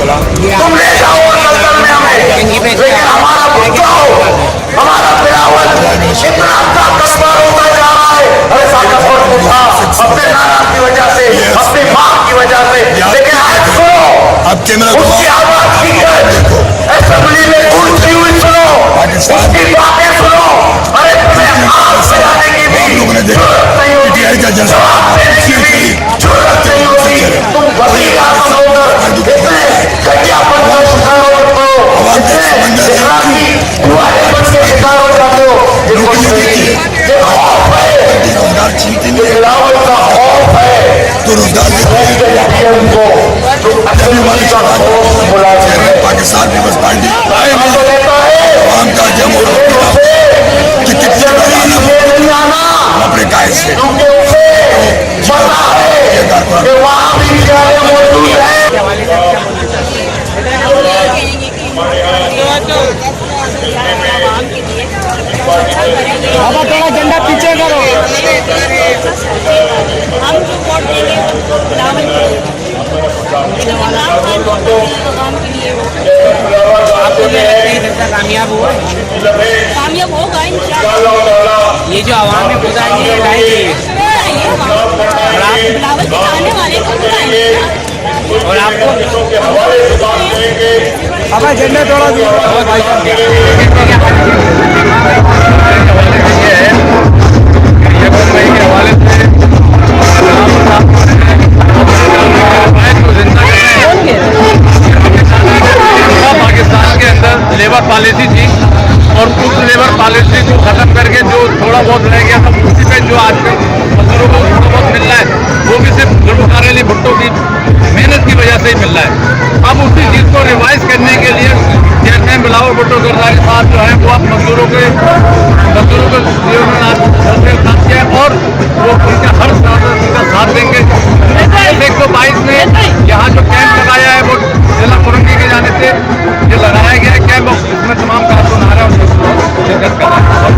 तुम ले जाओ लंदन में हमें, लेकिन हमारा भुट्टो, हमारा बिलावल इतना ताकतवर होता जा रहा है। अरे साका था अपने नाना की वजह से, अपनी माँ की वजह से, लेकिन आज सुनो उसकी आवाज ठीक है, असेंबली में गूंजती हुई सुनो, उसकी बातें सुनो। अरे तुम्हें आग सजाने की भी जरूरत नहीं होगी, जवाब देने की भी जरूरत नहीं होगी। तुम वजीर आजम होकर इतने घटियापन का शिकार हो जाते हो, इतने इखलासी दुआएं बन के शिकार हो जाते हो। ये खौफ है, ये बिलावल का खौफ है, उनको तो असेंबली का खौफ मुलाजिम है। पाकिस्तान पीपल्स पार्टी लेता है नहीं आना, अपने कायद से क्योंकि उसे पता है कि वहाँ भी जाने मौजूद है। अब थोड़ा झंडा पीछे करो। हम जो वोट देंगे कामयाब हुआ, कामयाब होगा इंशाल्लाह। ये जो आवाम में बुलाएंगे बिलावल के चाहने वाले को बुलाएंगे और आपको अब झंडा थोड़ा पाकिस्तान के अंदर लेबर पॉलिसी थी और उस लेबर पॉलिसी को खत्म करके जो थोड़ा बहुत रह गया था उसी पे जो आज मजदूरों को थोड़ा बहुत मिल रहा है वो भी सिर्फ जुल्मखाने भुट्टो की मेहनत की वजह से ही मिल रहा है। अब उसी चीज़ को रिवाइज करने के लिए चेयरमैन बिलावल भुट्टो गरदारी साहब जो है वो अब मजदूरों के साथ किया और वो उनका हर उनका साथ देंगे। 122 में यहाँ जो कैंप लगाया है वो जिला मुरंगी के जाने से ये लगाया गया है कैंप, इसमें तमाम कारकुन आ रहे हैं शिरकत कर रहे हैं।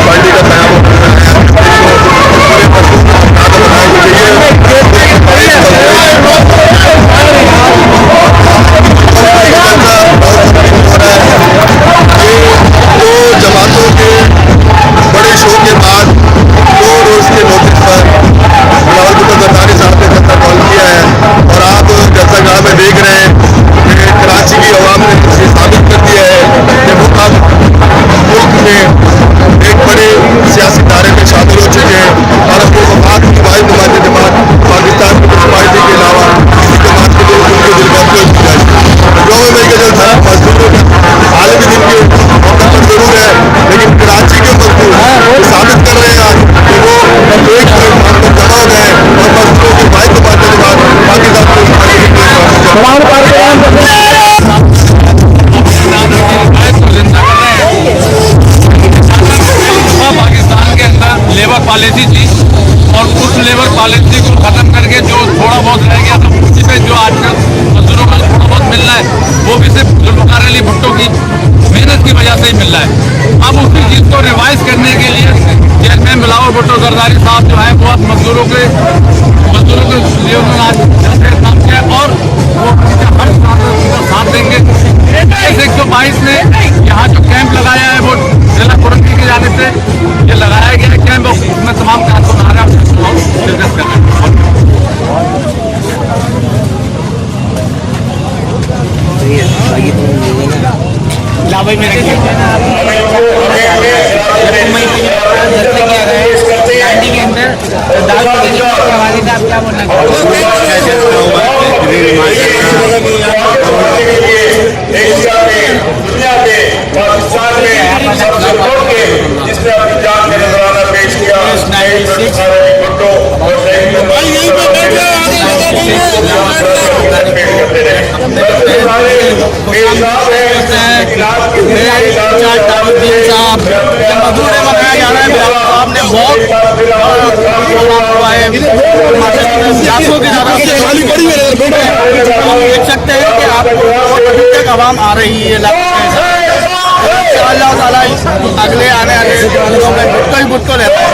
पार्टी का जमातों के बड़े शो के बाद 2 रोज के नोटिस पर बिलावल भुट्टो गरदारी साहब ने धरना कॉल किया है और आप जैसा कि में देख रहे हैं कि कराची की आवाम ने ये साबित कर दिया है कि वो अब मुल्क में एक बड़े सियासी दायरे में शामिल हो चुके हैं और अपने मफाद की वाहिद नुमाइंदा जमात पाकिस्तान पीपल्स पार्टी के अलावा किसी जमात के लिए उनके दिल में की जाएगी। जो में का जो था मजदूरों का आलमी दिन के मौका पर जरूर है, लेकिन कराची के मजदूर साबित कर रहे हैं कि वो एक जमा हो गए और मजदूरों की वाहिद नुमाइंदा जमात पाकिस्तान पीपल्स पार्टी के पाकिस्तान के अंदर लेबर पॉलिसी थी और उस लेबर पॉलिसी को खत्म करके जो थोड़ा बहुत रह गया था उसी पे जो आजकल मजदूरों को थोड़ा बहुत मिल रहा है वो भी सिर्फ जुल्मखाने भुट्टो की मेहनत की वजह से ही मिल रहा है। अब उसी चीज़ को रिवाइज करने के लिए चेयरमैन बिलावल भुट्टो गरदारी साहब जो है वो अब मजदूरों के लिए उन्होंने आज काम किया और वो हर साथ देंगे। 122 में यहाँ जो कैंप लगाया है वो जिला मुरंगी के जाने से ये लगाया गया है कैंप, उसमें तमाम कारकुन आ रहे हैं शिरकत कर रहे हैं। लाभाई में रखिए गांधी के अंदर क्या बोलना जिसने अपनी जान का नजराना पेश किया मजदूर बनाया जा रहा है। आपने बहुत देख सकते हैं कि आपको अभी तक आवाम आ रही है। अल्लाह ताला अगले आने वाले दिनों में भुट्टो ही भुट्टो रहता है।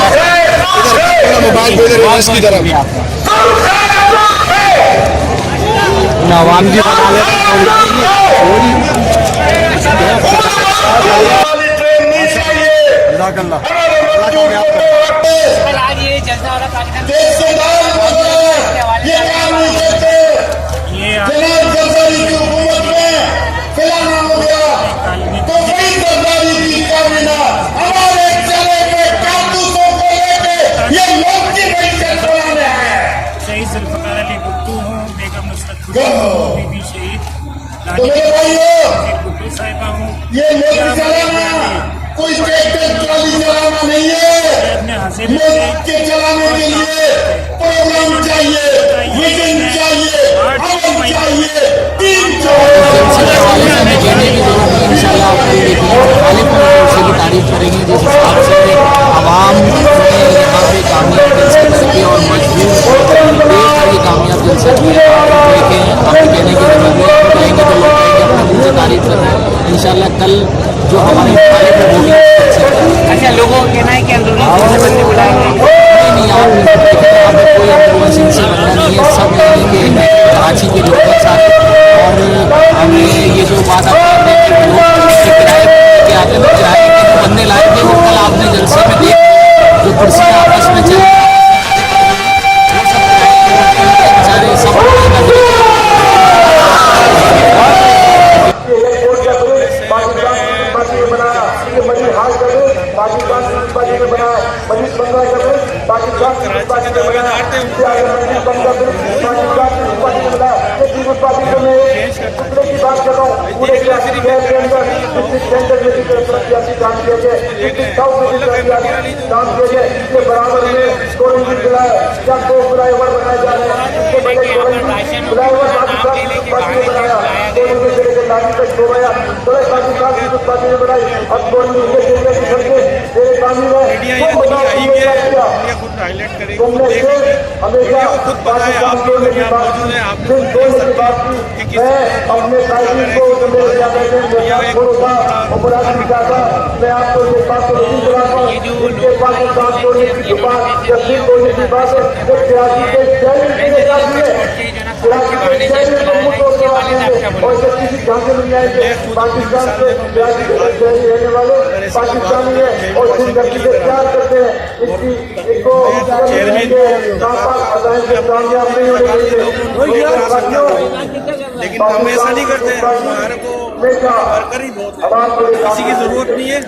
आवाम जी बना ले वाली ट्रेन नहीं चाहिए। आज ये जलसा वाला कार्यक्रम देश संभाल बोल रहे हैं, ये काम नहीं करते। जनाब जरदारी की हुकूमत में फैलाना हो गया तो वही जरदारी की कामना हमारे चले के कारतूसों को लेके ये लोग की बहिष्कार चलाने हैं। शहीद जुल्फ़िकार अली भुट्टो हों, बेगम नुसरत गो। भुट्टो बीबी शहीद तो मेरे भाइयों, भुट्टो साहिबा हों, ये लोग चलाना कोई ट्रैक्टर ट्रॉली चलाना नहीं है। अपने हासिल मुल्क के चलाने के लिए प्रोग्राम चाहिए, विजन चाहिए, अमल चाहिए, टीम तारीफ करेंगे जिस हिसाब से आवाम ने यहाँ पे कामयाब जलसे करके और मजबूर ये कामयाब जलसे देखें। हम कहने की जरूरत है, कहेंगे तो लोग कहेंगे अपना मुझे तारीफ कर रहे हैं। इंशाल्लाह कल जो हमारी मुखालिफ है वो भी अच्छा लोगों का कहना है कि अंदरूनी से बंदे बुलाएंगे नहीं आप कोई अंदरूनी से बंदा नहीं है, सब मिलेंगे कराची के लोग साथ। और हमें ये जो बात आप कहते हैं कि लोग किराए के आगे में किराए के जो बंदे लाएंगे वो कल आपने जलसे में देख जो कुर्सी आपस में चल बेचारे सब हाईलाइट करेगी, खुद देखेंगे, मीडिया को खुद पता है, आप लोग यहाँ मौजूद हैं, आप लोग देख सकते हैं कि किस पाकिस्तानी है और जिंदगी से प्यार करते हैं, इसको लेकिन हम ऐसा नहीं करते, हमारे को वर्कर ही बहुत है, किसी की जरूरत नहीं है।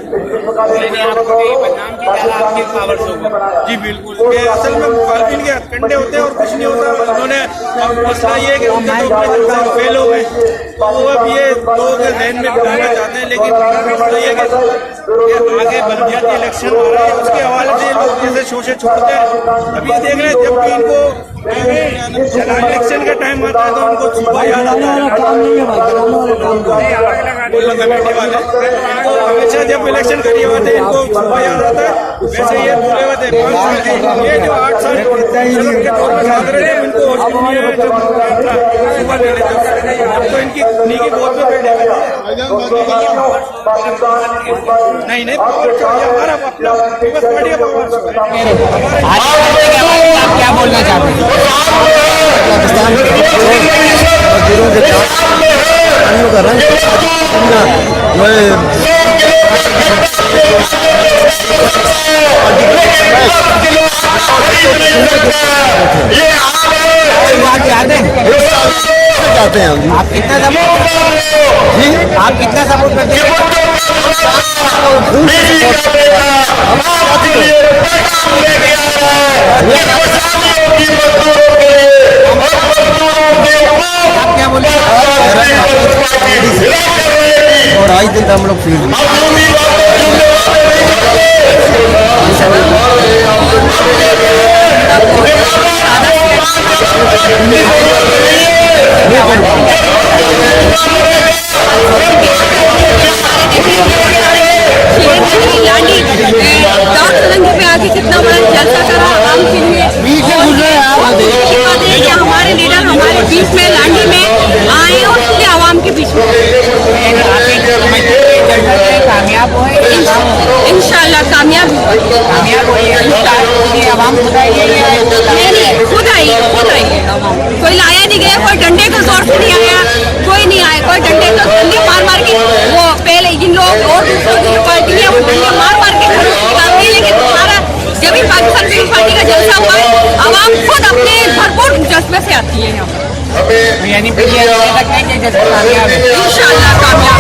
जी बिल्कुल, ये असल में मुखालफिन के हथकंडे होते हैं और कुछ नहीं होता। उन्होंने मसला ये है कि उनके तो फेल हो गए, तो वो अब ये लोगों के जहन में बिठाना चाहते हैं। लेकिन मसला ये है कि आगे बल्दियाती इलेक्शन हो रहा है, उसके हवाले से लोग जैसे शोषे छोड़ते हैं। अभी देख रहे हैं जब भी इनको इलेक्शन का टाइम आता है तो उनको सुबह याद आता है कमेटी वाले, इनको हमेशा जब इलेक्शन करिए होते हैं इनको सुबह याद आता है। वैसे ये भूले हुए थे 5 साल के, ये जो 8 साल के तौर पर भाग रहे थे इनको होश नहीं है, जब सुबह ले लेते अब तो इनकी उन्हीं की गोद में बैठे हुए नहीं हमारा अपना बस बढ़िया आप क्या बोलना चाहते हैं? पाकिस्तान के मजदूरों के का रंग चाहते हैं। आप कितना सपोर्ट जी, आप कितना सपोर्ट करते हैं? आप क्या बोले? और 2.5 दिन हम लोग फील्ड पे आके कितना बड़ा जलसा करा आवाम के लिए। हमारे लीडर हमारे बीच में लांडी में आए और उसके आवाम के बीच में कामयाब हो, इंशाल्लाह कामयाब हो। आवाम खुद आई, खुद आई, कोई लाया नहीं गया। आया, कोई डंडे के जोर से नहीं आया, कोई नहीं आया, कोई डंडे तो डंडे मार के वो पहले जिन लोग और दूसरों की पार्टी है वो डंडे मार के घर से निकालते हैं। लेकिन तुम्हारा जब भी पाकिस्तान पीपल्स पार्टी का जलसा हुआ है, आवाम खुद अपने भरपूर जज्बे से आती है यहाँ पर। यानी इंशाल्लाह कामयाब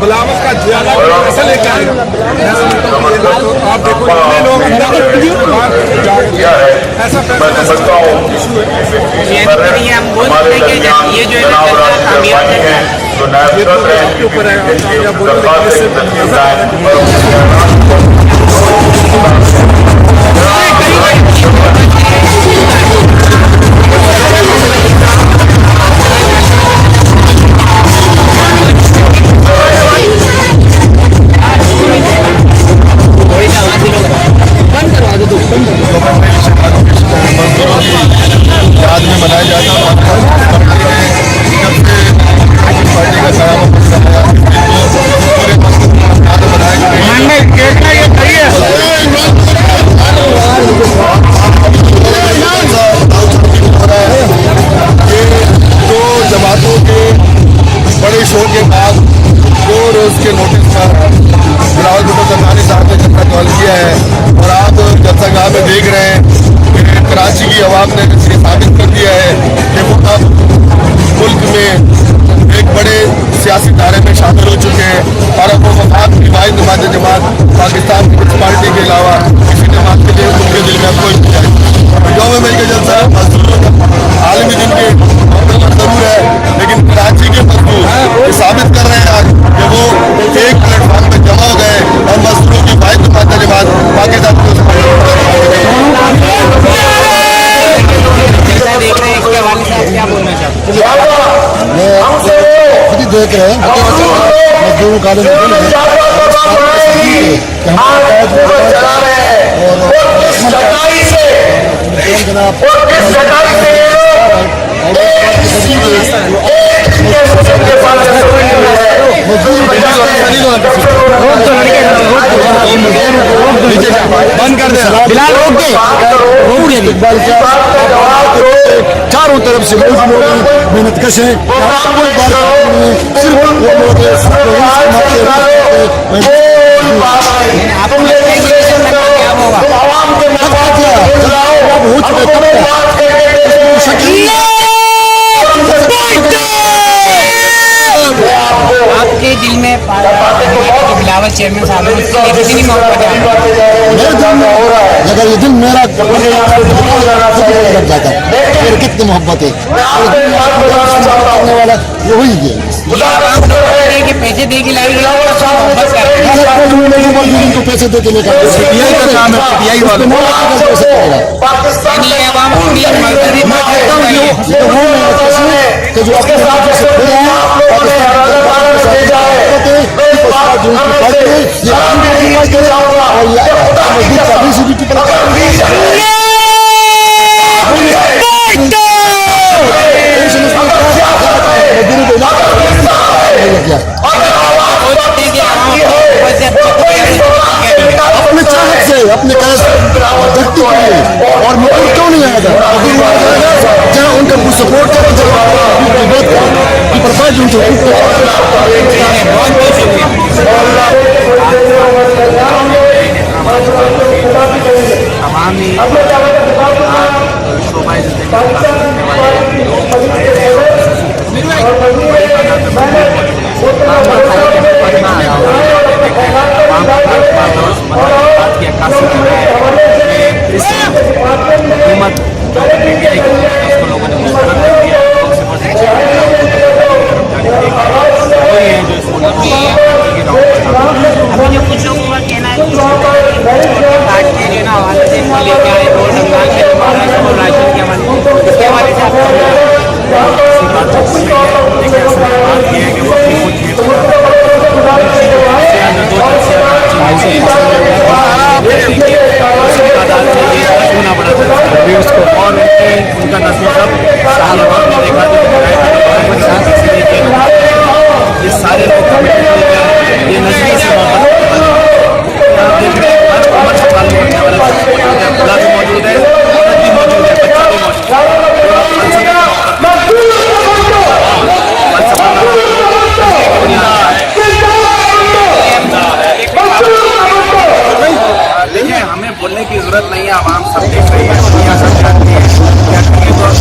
बलावत का ज्यादा ऐसा लेकर आप देखो कितने लोग ऐसा फैसला हम बोल सकते हैं कि ये जो है कामयाब आपके ऊपर है कामयाब याद में मनाया जाता जमातों के बड़े शो के बाद 2 रोज के नोटिस पर बिलावल भुट्टो सरदारी साहब ने जलसा कॉल किया है और आप जलसागाह में देख रहे हैं कि कराची की आवाम ने इसे साबित कर दिया है कि वो अब मुल्क में एक बड़े सियासी दायरे में शामिल हो चुके हैं और अब वो मफाद की वाहिद नमाज जमात पाकिस्तान पीपल्स पार्टी के अलावा किसी जमात के लिए उनके दिल में अब कोई नहीं है। यौम मिलकर जलसा आलमी दिन के मौके पर जरूर है, लेकिन कराची के मजदूर ये साबित कर रहे हैं आज कि वो एक प्लेटफॉर्म पर जमा हो गए और मजदूरों की वाहिद नमाज जमात पाकिस्तान देख रहे हैं, इसके हवाले से आप क्या बोलना चाहते हैं? खुद ही देख रहे हैं मजदूरों का बंद कर दे फिलहाल रोक दे चारों तरफ से मेहनत कश है आपके दिल में बिलावल चेयरमैन साहब है, उसके लिए कितनी मोहब्बत है? अगर ये दिल मेरा लग जाता है कितनी मोहब्बत है वाला ये हुई है कि पैसे दे के लाई मोहब्बत करते हैं, तो पैसे दे के लेकर जो अपने अपने चाहत से अपने धरती के लिए और मुकुल क्यों नहीं आएगा जहाँ उनका सपोर्ट करें कुछ लोगों का कहना है लेके आए और रमजान के महाराष्ट्र और राशन के हवाले से व्यूज को और उनका नस्ल सब साल और में देखा ये सारे लोग ये नजरी से आप देख रहे हैं हर उम्र से ताल्लुक रखने वाला बड़ा भी मौजूद है, औरत भी मौजूद है, बच्चा भी मौजूद है। देखिए, हमें बोलने की जरूरत नहीं है, आवाम सब देख रही है, दुनिया सब जानती है क्या तकलीफ और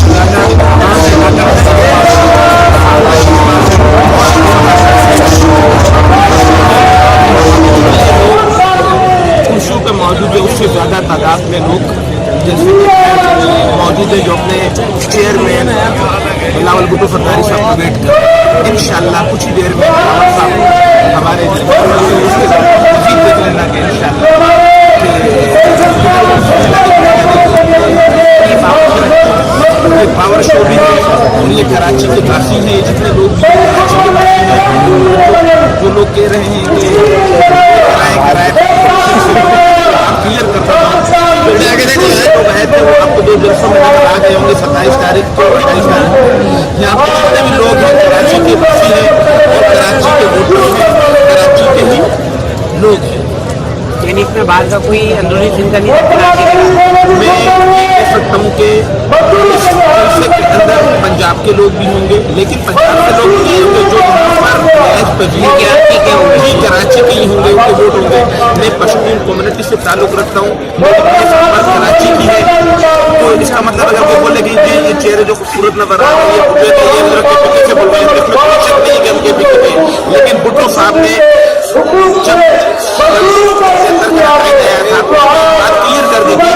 खुशियों पे मौजूद है, उससे ज़्यादा तादाद में लोग जैसे मौजूद है जो अपने चेयरमैन बिलावल भुट्टो सरदारी साहब को वेट कर इंशाल्लाह कुछ ही देर में बिलावल साहब हमारे पावर शो भी है और ये कराची के काफी है, जितने लोग भी कराची के काफी है, जो लोग कह रहे हैं कि किराए क्लियर करता हूँ तो वह थे वो आपको 2 जलसों में नजर आ गए होंगे 27 तारीख को 28 तारीख। यहाँ पे जितने भी लोग हैं कराची के बसी हैं और कराची के वोटर हैं, कराची के ही लोग हैं, यानी इसमें बाहर का कोई अंदरूनी चिंता नहीं है। मैं ये कह सकता हूँ कि इस जलसे के अंदर पंजाब के लोग भी होंगे, लेकिन पंजाब के लोग नहीं होंगे जो कराची के ही होंगे, उनके वोट होंगे। मैं पश्तून कम्युनिटी से ताल्लुक़ रखता हूँ, कराची की है, तो इसका मतलब अगर कोई बोले कि ये चेहरे जो खूबसूरत नजर आ रहे हैं ये से बोल रहे हैं, नहीं कि उनके पीछे, लेकिन भुट्टो साहब ने जब बात क्लियर कर दी थी,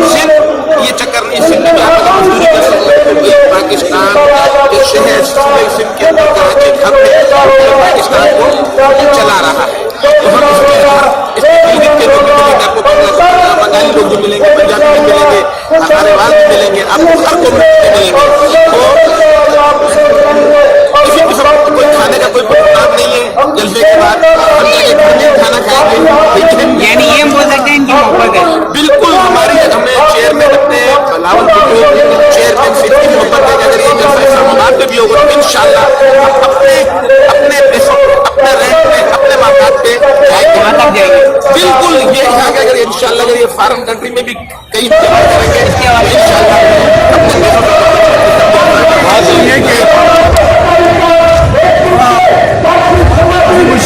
सिर्फ ये चक्कर नहीं, सिंध में आप अगर मजदूरी कर सकते हो, पाकिस्तान के शहर सिंध के अंदर कराची खत है पाकिस्तान को चला रहा है, तो हम इसके के लोग भी मिलेंगे, आपको बंगाली लोग भी मिलेंगे, पंजाबी भी मिलेंगे, हमारे भी मिलेंगे, आपको हर कम्युनिटी मिलेंगे। तो कोई खाने का कोई प्रोग्राम नहीं है, जलसे के बाद हम जाके घर में खाना खाएंगे, यानी ये बोल सकते हैं इनकी मोहब्बत है बिल्कुल हमारी, हमें चेयरमैन अपने बिलावल भुट्टो चेयरमैन से इतनी मोहब्बत है कि अगर ये जलसा इस्लामाबाद में भी होगा तो इंशाल्लाह अपने पैसों अपने रेंट में अपने माकात पे जाएंगे, बिल्कुल ये यहाँ के अगर इंशाल्लाह अगर ये फॉरेन कंट्री में भी कहीं जमा करेंगे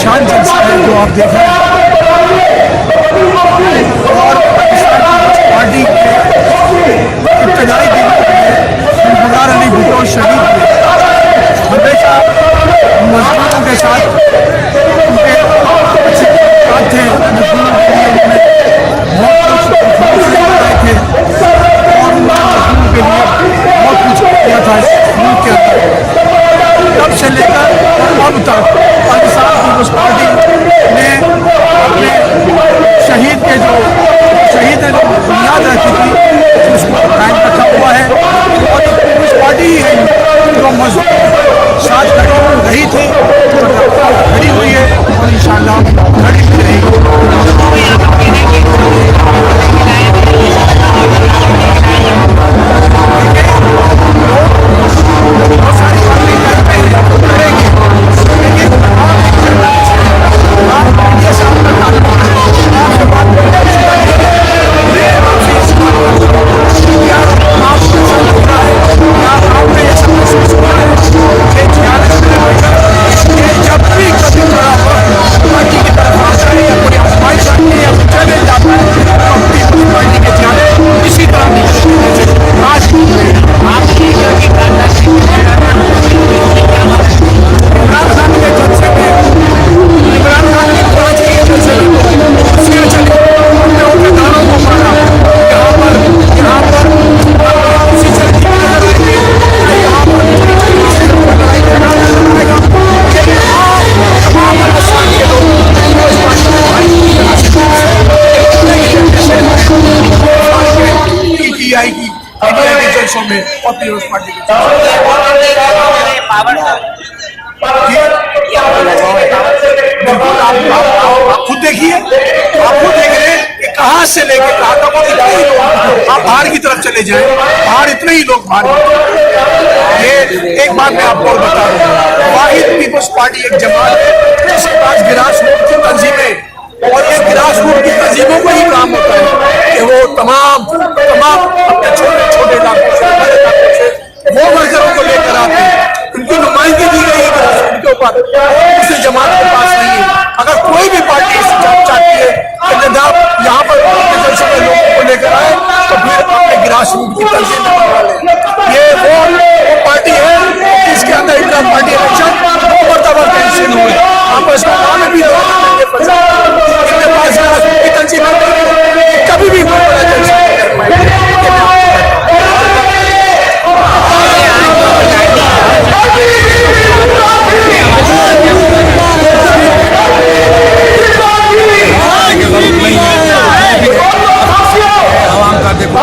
शान जलसा है जो आप देख रहे हैं और पार्टी के इब्तदाई दिनों में जुल्फ़िकार अली भुट्टो शहीद हमेशा मजदूरों के साथ उनके अच्छे साथ थे, मजदूरों के लिए उन्होंने बहुत कुछ बनाए थे और मजदूरों के लिए बहुत कुछ किया था इस मुल्क के अंदर। तब से लेकर अब तक पाकिस्तान पीपल्स पार्टी ने अपने शहीद ने जो बुनियाद रखी थी उसको कायम रखा हुआ है और पीपल्स पार्टी ही है जो मजबूत साथ खड़ी रही थी, खड़ी हुई है और इंशाल्लाह खड़ी भी रहेगी। जलसों में और पीपल्स पार्टी के बिल्कुल आप खुद देखिए, आप खुद देख रहे हैं कि कहाँ आज से लेके कहा था वो इतने ही लोग, आप बाहर की तरफ चले जाएं, बाहर इतने ही लोग बाहर। ये एक बात मैं आपको और बता रहा हूँ, वाहिद पीपल्स पार्टी एक जमात है जिसके पास ग्रास रूट की तंजीमें, और ये ग्रास रूट की तंजीमों को ही काम होता है कि वो तमाम अपने छोटे छोटे इलाकों से, बड़े इलाकों से वो वर्करों को लेकर आते हैं। उनकी नुमाइंदगी दी गई है ग्रास रूट के ऊपर, दूसरी जमात के पास नहीं है। अगर कोई भी पार्टी चाहती है कि जनाब यहाँ पर जलसे में लोगों को लेकर आए तो फिर अपने ग्रास रूट की तंजीम में बनवा लें। ये वो पार्टी है जिसके अंदर इंटर पार्टी इलेक्शन 2 मरतबा कैंसिल हुए, आपस में नाम भी इनके पास ग्रास रूट की तंजीम कभी भी कोई बड़ा जलसा नहीं कर पाएंगे। आवाम का देखो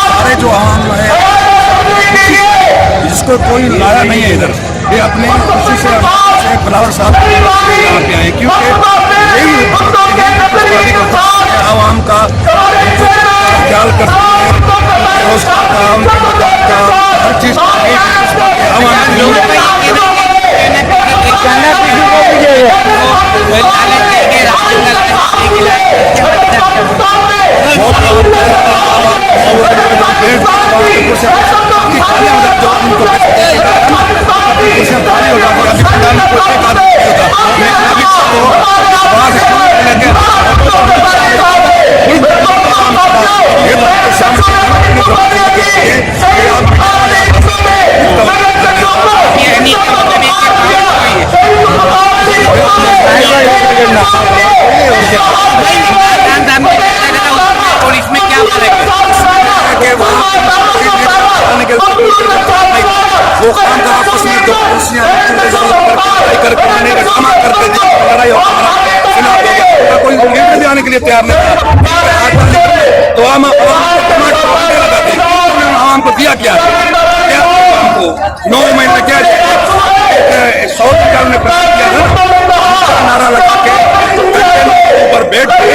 सारे जो आवाम है जिसको कोई लाया नहीं है इधर, ये अपने खुशी से फ्लावर साहब यहाँ पे आए, क्योंकि यही आवाम का ख्याल करते हैं, हर चीज और इसमें क्या वो काम का आपस में दो कुर्सियां करके आने का ड्रामा करते थे, लड़ाई होगा कोई लीडर भी आने के लिए तैयार नहीं था। तो आवाम आवाम को दिया क्या हमको 9 महीने क्या 100 निकालने पर किया था, नारा लगा के ऊपर बैठ के